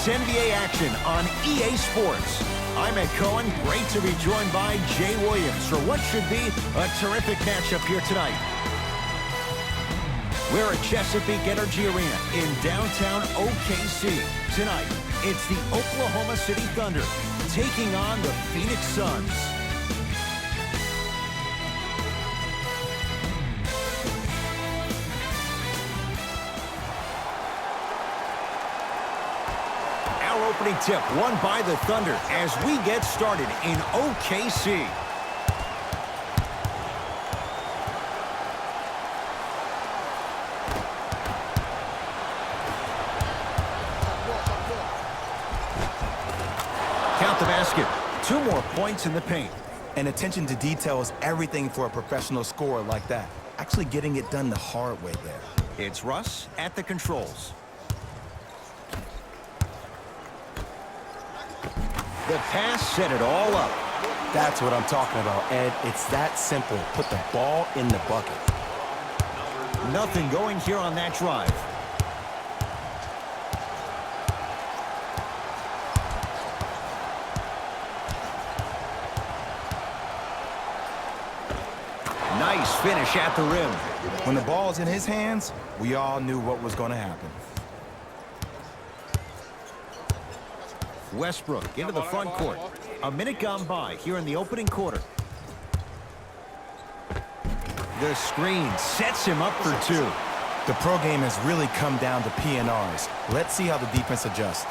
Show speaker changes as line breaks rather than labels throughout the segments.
It's NBA action on EA Sports. I'm Ed Cohen. Great to be joined by Jay Williams for what should be a terrific matchup here tonight. We're at Chesapeake Energy Arena in downtown OKC. Tonight, it's the Oklahoma City Thunder taking on the Phoenix Suns. Our opening tip won by the Thunder as we get started in OKC. Count the basket. 2 more points in the paint.
And attention to detail is everything for a professional scorer like that. Actually getting it done the hard way there.
It's Russ at the controls. The pass set it all up.
That's what I'm talking about, Ed. It's that simple. Put the ball in the bucket.
Nothing going here on that drive. Nice finish at the rim.
When the ball's in his hands, we all knew what was going to happen.
Westbrook into the front court. A minute gone by here in the opening quarter. The screen sets him up for 2.
The pro game has really come down to PNRs. Let's see how the defense adjusts.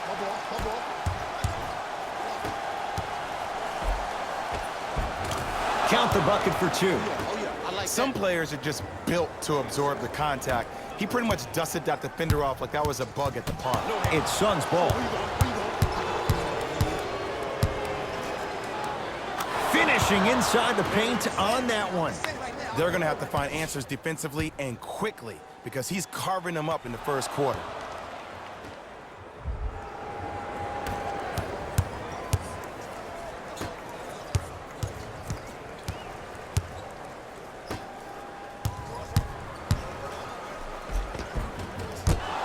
Count the bucket for 2.
Some players are just built to absorb the contact. He pretty much dusted that defender off like that was a bug at the park.
It's Suns ball. Finishing inside the paint on that one.
They're going to have to find answers defensively and quickly because he's carving them up in the first quarter.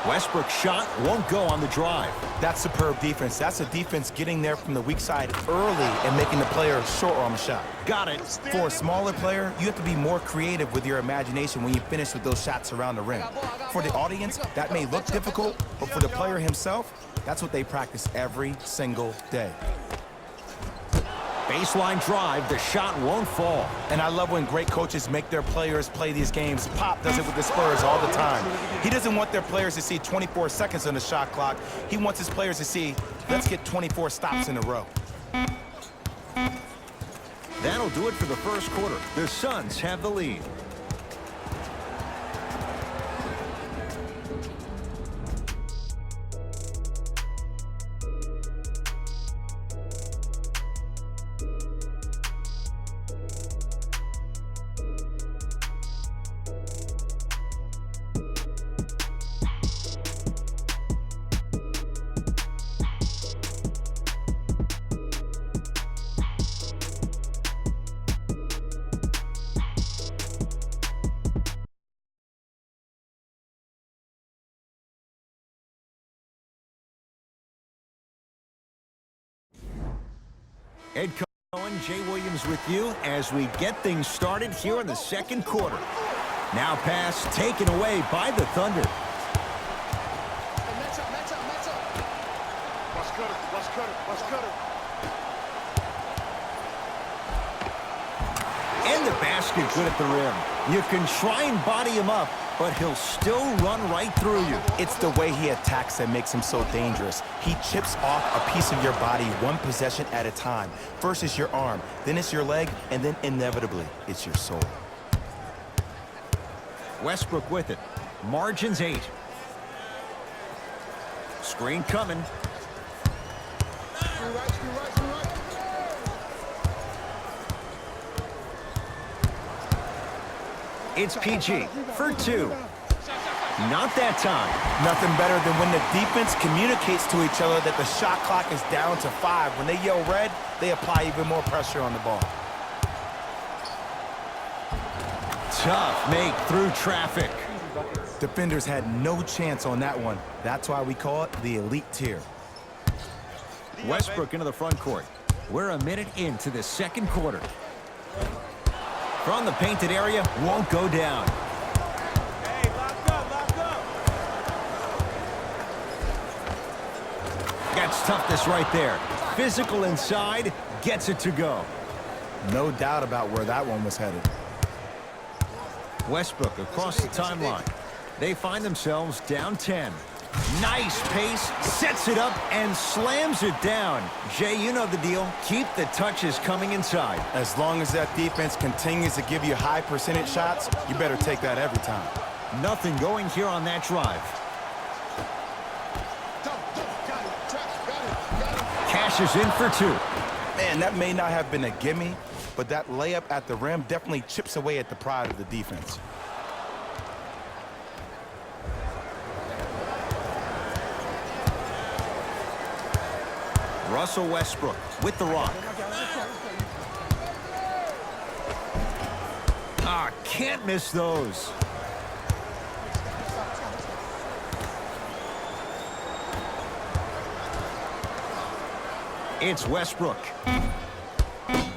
Westbrook's shot won't go on the drive.
That's superb defense. That's a defense getting there from the weak side early and making the player short arm a shot.
Got it.
For a smaller player, you have to be more creative with your imagination when you finish with those shots around the rim. For the audience, that may look difficult, but for the player himself, that's what they practice every single day.
Baseline drive, the shot won't fall.
And I love when great coaches make their players play these games. Pop does it with the Spurs all the time. He doesn't want their players to see 24 seconds on the shot clock. He wants his players to see, let's get 24 stops in a row.
That'll do it for the first quarter. The Suns have the lead. Ed Cohen, Jay Williams with you as we get things started here in the second quarter. Now pass taken away by the Thunder. And the basket good at the rim. You can try and body him up, but he'll still run right through you.
It's the way he attacks that makes him so dangerous. He chips off a piece of your body one possession at a time. First it's your arm, then it's your leg, and then inevitably it's your soul.
Westbrook with it. Margins 8. Screen coming. It's PG for 2. Not that time.
Nothing better than when the defense communicates to each other that the shot clock is down to 5. When they yell red, they apply even more pressure on the ball.
Tough make through traffic.
Defenders had no chance on that one. That's why we call it the elite tier.
Westbrook into the front court. We're a minute into the second quarter. From the painted area, won't go down.
Hey, lock up, lock up.
Got toughness right there. Physical inside, gets it to go.
No doubt about where that one was headed.
Westbrook across the timeline. They find themselves down 10. Nice pace, sets it up, and slams it down. Jay, you know the deal. Keep the touches coming inside.
As long as that defense continues to give you high percentage shots, you better take that every time.
Nothing going here on that drive. Cashes in for two.
Man, that may not have been a gimme, but that layup at the rim definitely chips away at the pride of the defense.
Russell Westbrook with the rock. Ah, can't miss those. It's Westbrook.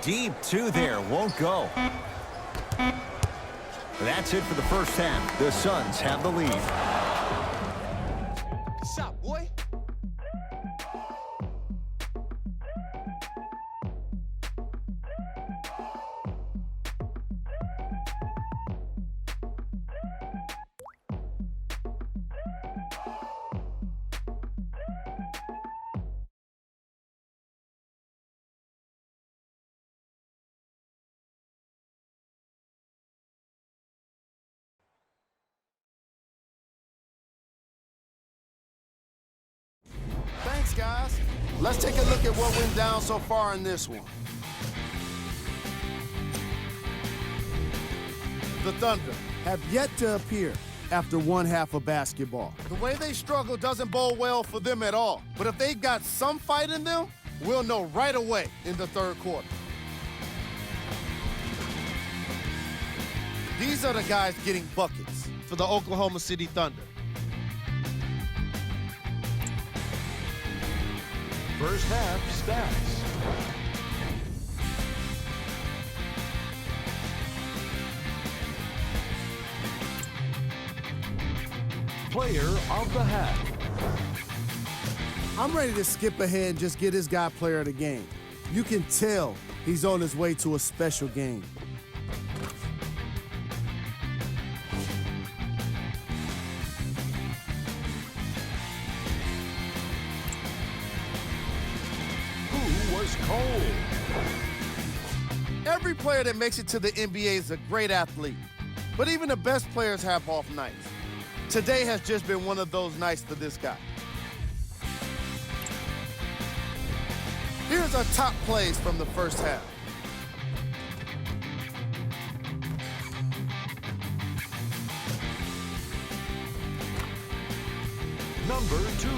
Deep two there, won't go. That's it for the first half. The Suns have the lead.
Shot, boy.
Thanks, guys. Let's take a look at what went down so far in this one. The Thunder have yet to appear after one half of basketball. The way they struggle doesn't bode well for them at all. But if they've got some fight in them, we'll know right away in the third quarter. These are the guys getting buckets for the Oklahoma City Thunder.
First half stats. Player of the half.
I'm ready to skip ahead and just get this guy player of the game. You can tell he's on his way to a special game.
Cole.
Every player that makes it to the NBA is a great athlete, but even the best players have off nights. Today has just been one of those nights for this guy. Here's our top plays from the first half.
Number 2.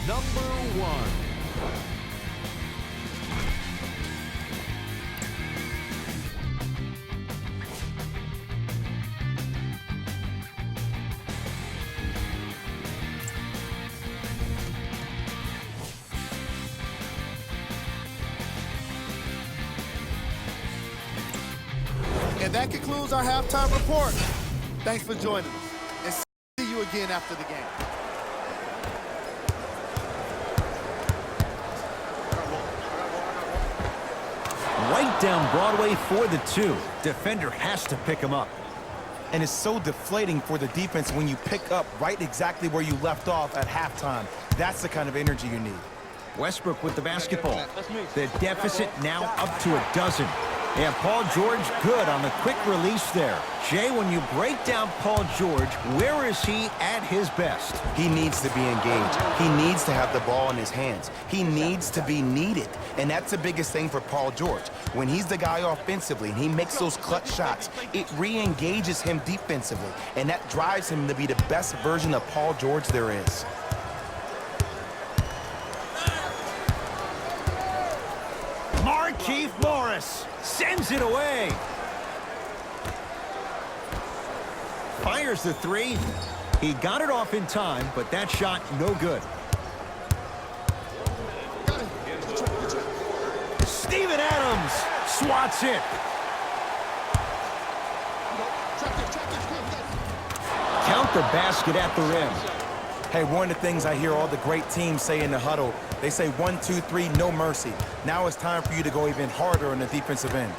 Number 1.
And that concludes our halftime report. Thanks for joining us, and see you again after the game.
Right down Broadway for the two. Defender has to pick him up.
And it's so deflating for the defense when you pick up right exactly where you left off at halftime. That's the kind of energy you need.
Westbrook with the basketball. The deficit now up to a dozen. And Paul George good on the quick release there. Jay, when you break down Paul George, where is he at his best?
He needs to be engaged. He needs to have the ball in his hands. He needs to be needed. And that's the biggest thing for Paul George. When he's the guy offensively and he makes those clutch shots, it re-engages him defensively. And that drives him to be the best version of Paul George there is.
Markieff Morris sends it away. Fires the three. He got it off in time, but that shot no good. Steven Adams swats it. Count the basket at the rim.
Hey, one of the things I hear all the great teams say in the huddle, they say 1, 2, 3, no mercy. Now it's time for you to go even harder on the defensive end.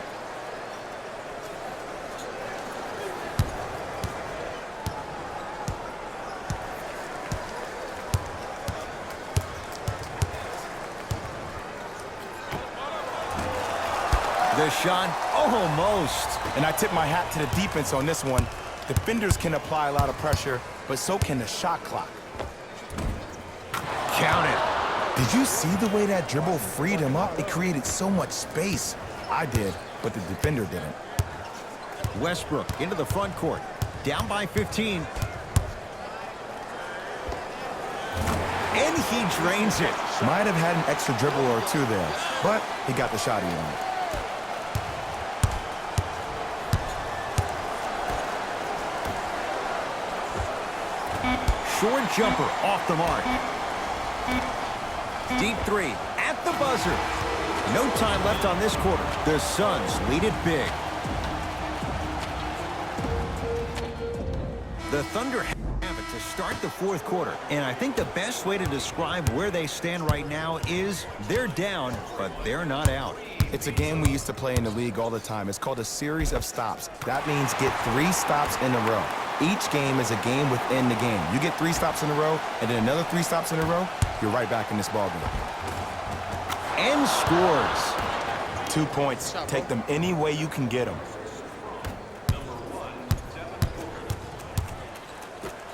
The shot, almost.
And I tip my hat to the defense on this one. Defenders can apply a lot of pressure, but so can the shot clock.
Count it.
Did you see the way that dribble freed him up? It created so much space. I did, but the defender didn't.
Westbrook into the front court. Down by 15. And he drains it.
Might have had an extra dribble or two there, but he got the shot he wanted.
Short jumper off the mark. Deep three at the buzzer. No time left on this quarter. The Suns lead it big. The Thunder have it to start the fourth quarter. And I think the best way to describe where they stand right now is they're down, but they're not out.
It's a game we used to play in the league all the time. It's called a series of stops. That means get 3 stops in a row. Each game is a game within the game. You get 3 stops in a row, and then another 3 stops in a row, you're right back in this ballgame.
And scores.
2 points. Take them any way you can get them.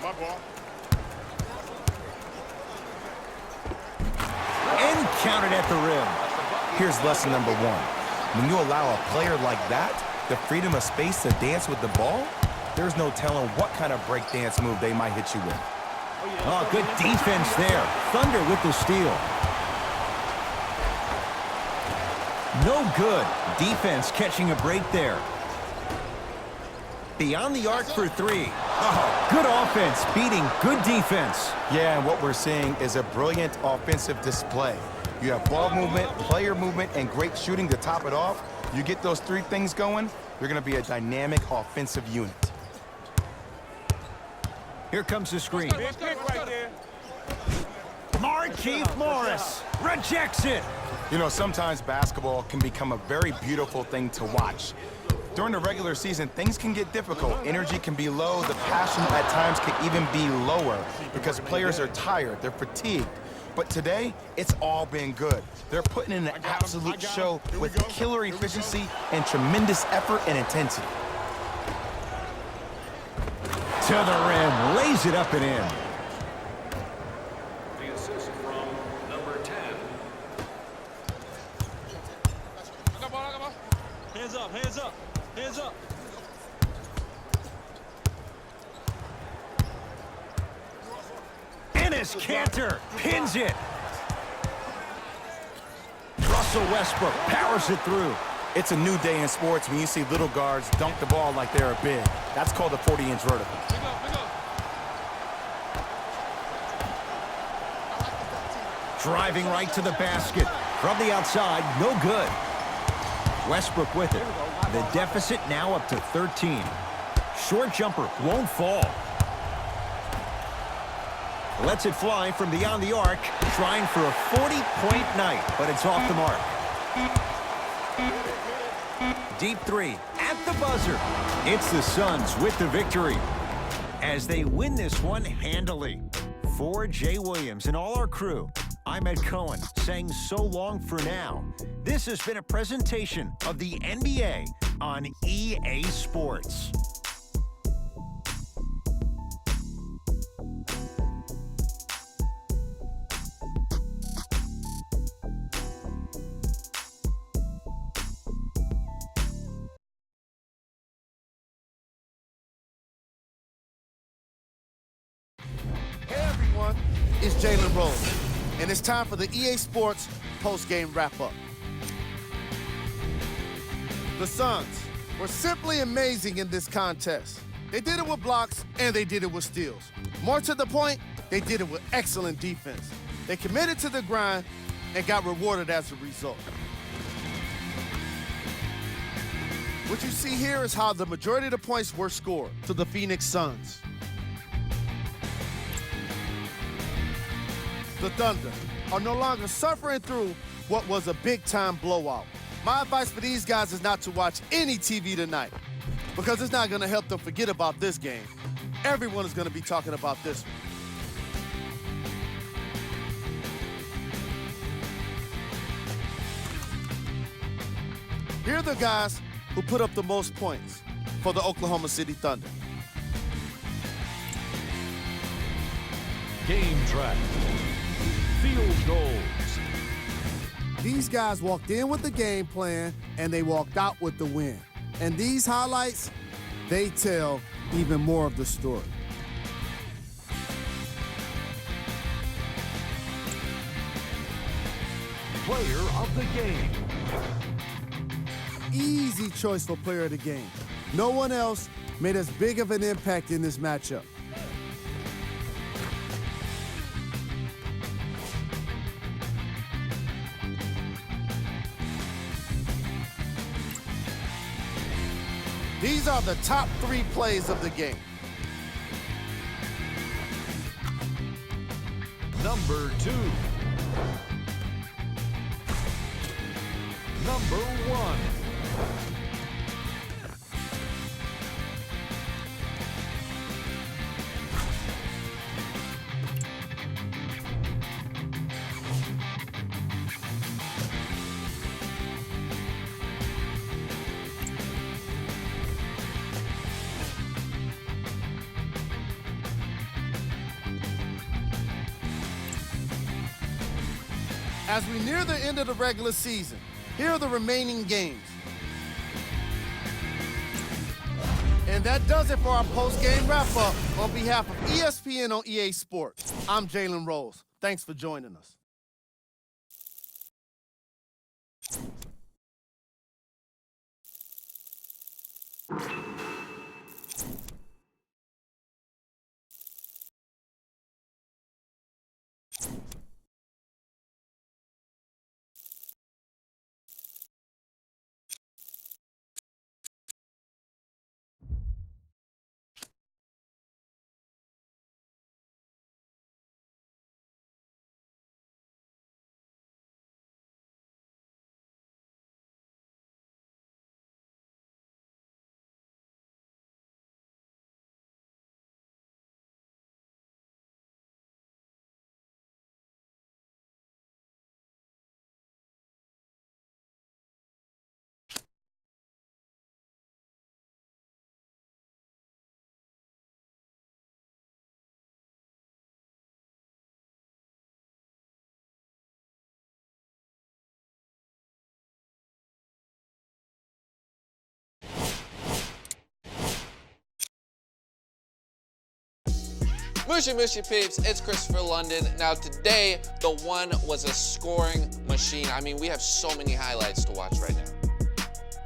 My ball.
And counted at the rim.
Here's lesson number 1. When you allow a player like that the freedom of space to dance with the ball, there's no telling what kind of breakdance move they might hit you with.
Oh, good defense there. Thunder with the steal. No good. Defense catching a break there. Beyond the arc for 3. Oh, good offense beating good defense.
Yeah, and what we're seeing is a brilliant offensive display. You have ball movement, player movement, and great shooting to top it off. You get those 3 things going, you're going to be a dynamic offensive unit.
Here comes the screen.
Big pick right there.
Markieff Morris rejects it.
You know, sometimes basketball can become a very beautiful thing to watch. During the regular season, things can get difficult. Energy can be low. The passion at times can even be lower because players are tired. They're fatigued. But today, it's all been good. They're putting in an absolute show with killer efficiency and tremendous effort and intensity.
To the rim, lays it up and in.
The assist from number 10.
Hands up, hands up, hands up.
Enes Kanter pins it. Russell Westbrook powers it through.
It's a new day in sports when you see little guards dunk the ball like they're big. That's called a 40-inch vertical.
Driving right to the basket. From the outside, no good. Westbrook with it. The deficit now up to 13. Short jumper won't fall. Lets it fly from beyond the arc, trying for a 40-point night, but it's off the mark. Deep 3 at the buzzer. It's the Suns with the victory as they win this one handily. For Jay Williams and all our crew, I'm Ed Cohen saying so long for now. This has been a presentation of the NBA on EA Sports.
Hey everyone, it's Jalen Rose, and it's time for the EA Sports post-game wrap-up. The Suns were simply amazing in this contest. They did it with blocks, and they did it with steals. More to the point, they did it with excellent defense. They committed to the grind and got rewarded as a result. What you see here is how the majority of the points were scored to the Phoenix Suns. The Thunder are no longer suffering through what was a big-time blowout. My advice for these guys is not to watch any TV tonight because it's not going to help them forget about this game. Everyone is going to be talking about this one. Here are the guys who put up the most points for the Oklahoma City Thunder.
Game track. Field goals.
These guys walked in with the game plan, and they walked out with the win. And these highlights, they tell even more of the story.
Player of the game.
Easy choice for player of the game. No one else made as big of an impact in this matchup. These are the top 3 plays of the game.
Number 2. Number 1.
As we near the end of the regular season, here are the remaining games. And that does it for our post-game wrap-up. On behalf of ESPN on EA Sports, I'm Jalen Rose. Thanks for joining us.
Mushy Mushy Peeps, it's Christopher London. Now today, the one was a scoring machine. I mean, we have so many highlights to watch right now.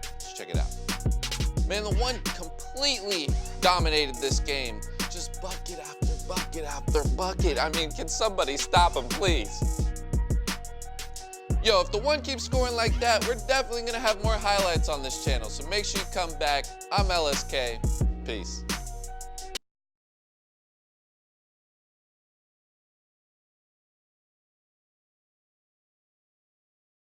Let's check it out. Man, the one completely dominated this game. Just bucket after bucket after bucket. I mean, can somebody stop him, please? Yo, if the one keeps scoring like that, we're definitely gonna have more highlights on this channel. So make sure you come back. I'm LSK. Peace.